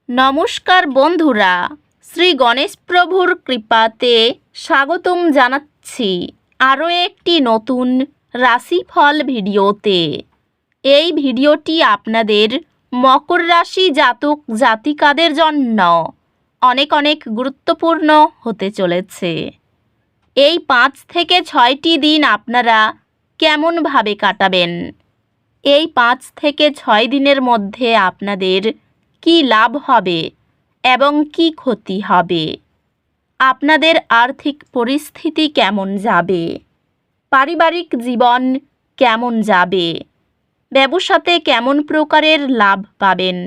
নমস্কার বন্ধুরা, শ্রী গণেশ প্রভুর কৃপাতে স্বাগতম জানাচ্ছি আরও একটি নতুন রাশিফল ভিডিওতে। এই ভিডিওটি আপনাদের মকর রাশি জাতক জাতিকাদের জন্য অনেক অনেক গুরুত্বপূর্ণ হতে চলেছে। এই 5 থেকে 6টি দিন আপনারা কেমনভাবে কাটাবেন? এই 5 থেকে 6 দিনের মধ্যে আপনাদের কি লাভ হবে এবং কি ক্ষতি হবে? আপনাদের আর্থিক পরিস্থিতি কেমন যাবে? পারিবারিক জীবন কেমন যাবে? ব্যবসাতে কেমন প্রকারের লাভ পাবেন?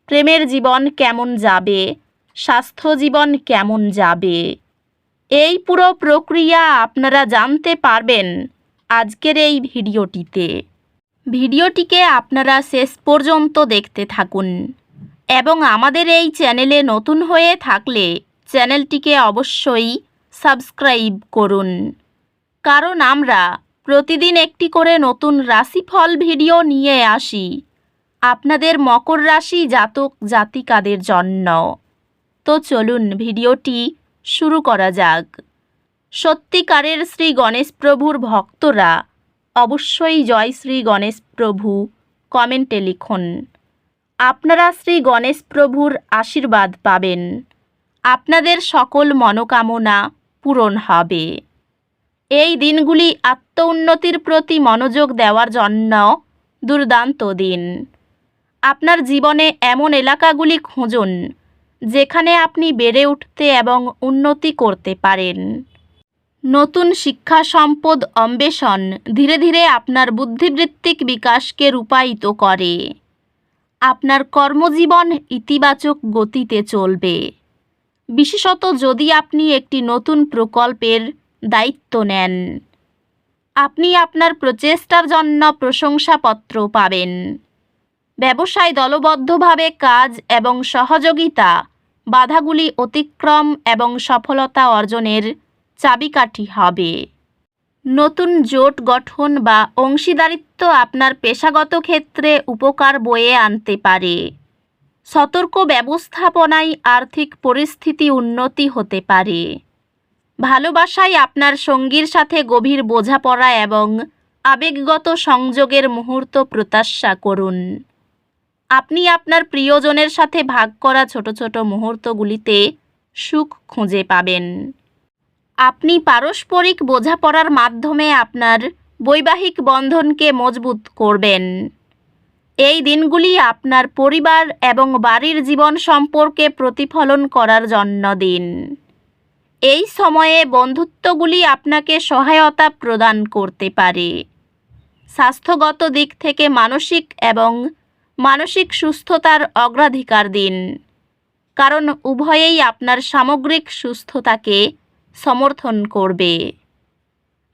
প্রেমের জীবন কেমন যাবে? স্বাস্থ্য জীবন কেমন যাবে? এই পুরো প্রক্রিয়া আপনারা জানতে পারবেন আজকের এই ভিডিওটিতে। ভিডিওটিকে আপনারা শেষ পর্যন্ত দেখতে থাকুন এবং আমাদের এই চ্যানেলে নতুন হয়ে থাকলে চ্যানেলটিকে অবশ্যই সাবস্ক্রাইব করুন, কারণ আমরা প্রতিদিন একটি করে নতুন রাশিফল ভিডিও নিয়ে আসি আপনাদের মকর রাশি জাতক জাতিকাদের জন্য। তো চলুন ভিডিওটি শুরু করা যাক। সত্যিকারের শ্রী গণেশ প্রভুর ভক্তরা অবশ্যই জয় শ্রী গণেশ প্রভু কমেন্টে লিখুন। আপনারা শ্রী গণেশ প্রভুর আশীর্বাদ পাবেন, আপনাদের সকল মনোকামনা পূরণ হবে। এই দিনগুলি আত্মউন্নতির প্রতি মনোযোগ দেওয়ার জন্য দুর্দান্ত দিন। আপনার জীবনে এমন এলাকাগুলি খুঁজুন যেখানে আপনি বেড়ে উঠতে এবং উন্নতি করতে পারেন। নতুন শিক্ষা সম্পদ অন্বেষণ ধীরে ধীরে আপনার বুদ্ধিবৃত্তিক বিকাশকে রূপায়িত করে। আপনার কর্মজীবন ইতিবাচক গতিতে চলবে, বিশেষত যদি আপনি একটি নতুন প্রকল্পের দায়িত্ব নেন। আপনি আপনার প্রচেষ্টার জন্য প্রশংসাপত্র পাবেন। ব্যবসায় দলবদ্ধভাবে কাজ এবং সহযোগিতা বাধাগুলি অতিক্রম এবং সফলতা অর্জনের চাবিকাঠি হবে। নতুন জোট গঠন বা অংশীদারিত্ব আপনার পেশাগত ক্ষেত্রে উপকার বয়ে আনতে পারে। সতর্ক ব্যবস্থাপনায় আর্থিক পরিস্থিতি উন্নতি হতে পারে। ভালোবাসায় আপনার সঙ্গীর সাথে গভীর বোঝাপড়া এবং আবেগগত সংযোগের মুহূর্ত প্রত্যাশা করুন। আপনি আপনার প্রিয়জনের সাথে ভাগ করা ছোট ছোট মুহূর্তগুলিতে সুখ খুঁজে পাবেন। আপনি পারস্পরিক বোঝাপড়ার মাধ্যমে আপনার বৈবাহিক বন্ধনকে মজবুত করবেন। এই দিনগুলি আপনার পরিবার এবং বাড়ির জীবন সম্পর্কে প্রতিফলন করার জন্য দিন। এই সময়ে বন্ধুত্বগুলি আপনাকে সহায়তা প্রদান করতে পারে। স্বাস্থ্যগত দিক থেকে মানসিক সুস্থতার অগ্রাধিকার দিন, কারণ উভয়েই আপনার সামগ্রিক সুস্থতাকে সমর্থন করবে।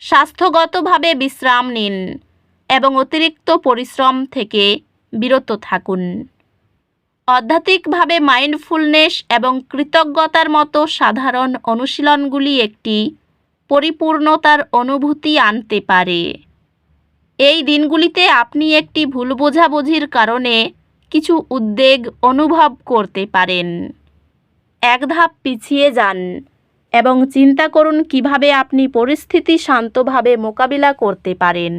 স্বাস্থ্যগতভাবে বিশ্রাম নিন এবং অতিরিক্ত পরিশ্রম থেকে বিরত থাকুন। আধ্যাত্মিকভাবে মাইন্ডফুলনেস এবং কৃতজ্ঞতার মতো সাধারণ অনুশীলনগুলি একটি পরিপূর্ণতার অনুভূতি আনতে পারে। এই দিনগুলিতে আপনি একটি ভুল বোঝাবুঝির কারণে কিছু উদ্বেগ অনুভব করতে পারেন। এক ধাপ পিছিয়ে যান এবং চিন্তা করুন কিভাবে আপনি পরিস্থিতি শান্তভাবে মোকাবিলা করতে পারেন।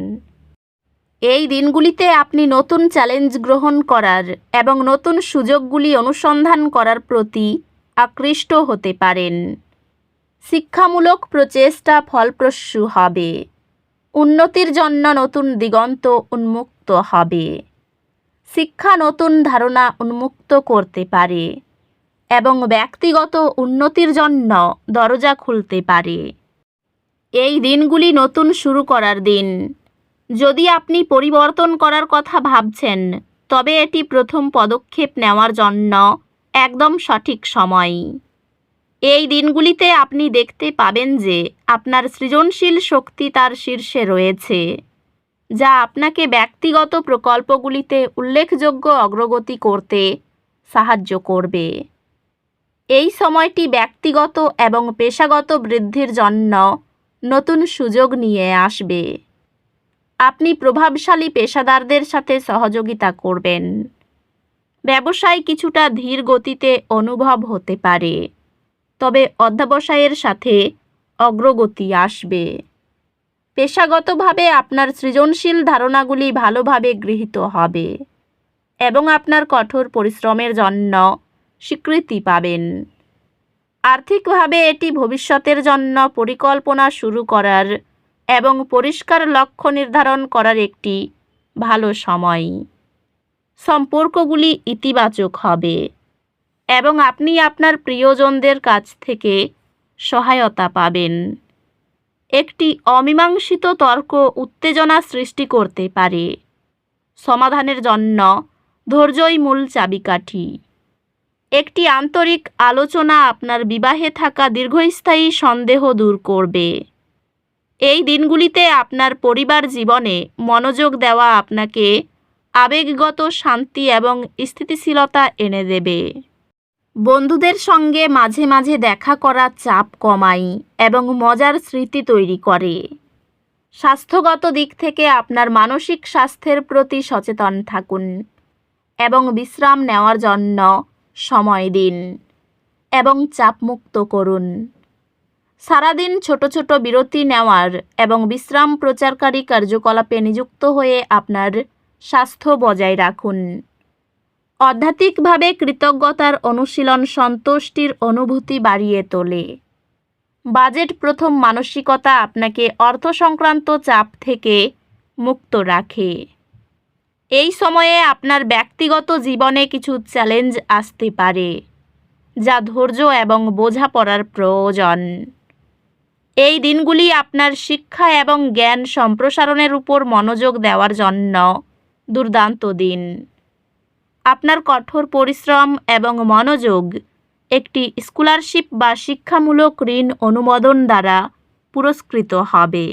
এই দিনগুলিতে আপনি নতুন চ্যালেঞ্জ গ্রহণ করার এবং নতুন সুযোগগুলি অনুসন্ধান করার প্রতি আকৃষ্ট হতে পারেন। শিক্ষামূলক প্রচেষ্টা ফলপ্রসূ হবে। উন্নতির জন্য নতুন দিগন্ত উন্মুক্ত হবে। শিক্ষা নতুন ধারণা উন্মুক্ত করতে পারে এবং ব্যক্তিগত উন্নতির জন্য দরজা খুলতে পারে। এই দিনগুলি নতুন শুরু করার দিন। যদি আপনি পরিবর্তন করার কথা ভাবছেন, তবে এটি প্রথম পদক্ষেপ নেওয়ার জন্য একদম সঠিক সময়। এই দিনগুলিতে আপনি দেখতে পাবেন যে আপনার সৃজনশীল শক্তি তার শীর্ষে রয়েছে, যা আপনাকে ব্যক্তিগত প্রকল্পগুলিতে উল্লেখযোগ্য অগ্রগতি করতে সাহায্য করবে। এই সময়টি ব্যক্তিগত এবং পেশাগত বৃদ্ধির জন্য নতুন সুযোগ নিয়ে আসবে। আপনি প্রভাবশালী পেশাদারদের সাথে সহযোগিতা করবেন। ব্যবসায় কিছুটা ধীর গতিতে অনুভব হতে পারে, তবে অধ্যবসায়ের সাথে অগ্রগতি আসবে। পেশাগতভাবে আপনার সৃজনশীল ধারণাগুলি ভালোভাবে গৃহীত হবে এবং আপনার কঠোর পরিশ্রমের জন্য স্বীকৃতি পাবেন। আর্থিকভাবে এটি ভবিষ্যতের জন্য পরিকল্পনা শুরু করার এবং পরিষ্কার লক্ষ্য নির্ধারণ করার একটি ভালো সময়। সম্পর্কগুলি ইতিবাচক হবে এবং আপনি আপনার প্রিয়জনদের কাছ থেকে সহায়তা পাবেন। একটি অমীমাংসিত তর্ক উত্তেজনা সৃষ্টি করতে পারে। সমাধানের জন্য ধৈর্যই মূল চাবিকাঠি। একটি আন্তরিক আলোচনা আপনার বিবাহে থাকা দীর্ঘস্থায়ী সন্দেহ দূর করবে। এই দিনগুলিতে আপনার পরিবার জীবনে মনোযোগ দেওয়া আপনাকে আবেগগত শান্তি এবং স্থিতিশীলতা এনে দেবে। বন্ধুদের সঙ্গে মাঝে মাঝে দেখা করা চাপ কমায় এবং মজার স্মৃতি তৈরি করে। স্বাস্থ্যগত দিক থেকে আপনার মানসিক স্বাস্থ্যের প্রতি সচেতন থাকুন এবং বিশ্রাম নেওয়ার জন্য সময় দিন এবং চাপমুক্ত করুন। সারাদিন ছোট ছোট বিরতি নেওয়ার এবং বিশ্রাম প্রচারকারী কার্যকলাপে নিযুক্ত হয়ে আপনার স্বাস্থ্য বজায় রাখুন। আধ্যাত্মিকভাবে কৃতজ্ঞতার অনুশীলন সন্তুষ্টির অনুভূতি বাড়িয়ে তোলে। বাজেট প্রথম মানসিকতা আপনাকে অর্থ সংক্রান্ত চাপ থেকে মুক্ত রাখে। এই সময়ে আপনার ব্যক্তিগত জীবনে কিছু চ্যালেঞ্জ আসতে পারে, যা ধৈর্য এবং বোঝাপড়ার প্রয়োজন। এই দিনগুলি আপনার শিক্ষা এবং জ্ঞান সম্প্রসারণের উপর মনোযোগ দেওয়ার জন্য দুর্দান্ত দিন। আপনার কঠোর পরিশ্রম এবং মনোযোগ একটি স্কলারশিপ বা শিক্ষামূলক ঋণ অনুমোদন দ্বারা পুরস্কৃত হবে।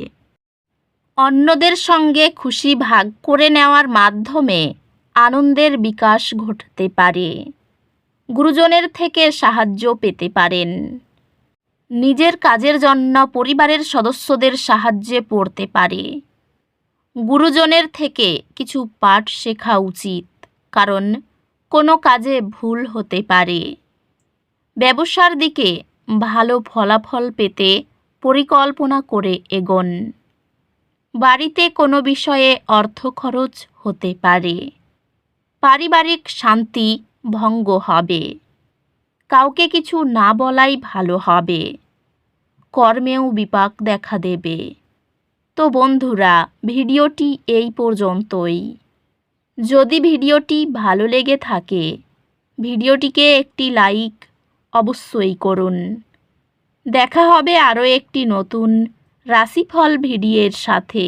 অন্যদের সঙ্গে খুশি ভাগ করে নেওয়ার মাধ্যমে আনন্দের বিকাশ ঘটতে পারে। গুরুজনের থেকে সাহায্য পেতে পারেন। নিজের কাজের জন্য পরিবারের সদস্যদের সাহায্যে পড়তে পারে। গুরুজনের থেকে কিছু পাঠ শেখা উচিত, কারণ কোনো কাজে ভুল হতে পারে। ব্যবসার দিকে ভালো ফলাফল পেতে পরিকল্পনা করে এগোন। বাড়িতে কোনো বিষয়ে অর্থ খরচ হতে পারে। পারিবারিক শান্তি ভঙ্গ হবে। কাউকে কিছু না বলাই ভালো হবে। কর্মেও বিপাক দেখা দেবে। তো বন্ধুরা, ভিডিওটি এই পর্যন্তই। যদি ভিডিওটি ভালো লেগে থাকে, ভিডিওটিকে একটি লাইক অবশ্যই করুন। দেখা হবে আরও একটি নতুন রাশিফল ভিডিওর সাথে।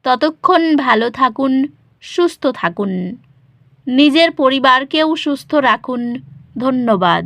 ততক্ষণ ভালো থাকুন, সুস্থ থাকুন, নিজের পরিবারকেও সুস্থ রাখুন। ধন্যবাদ।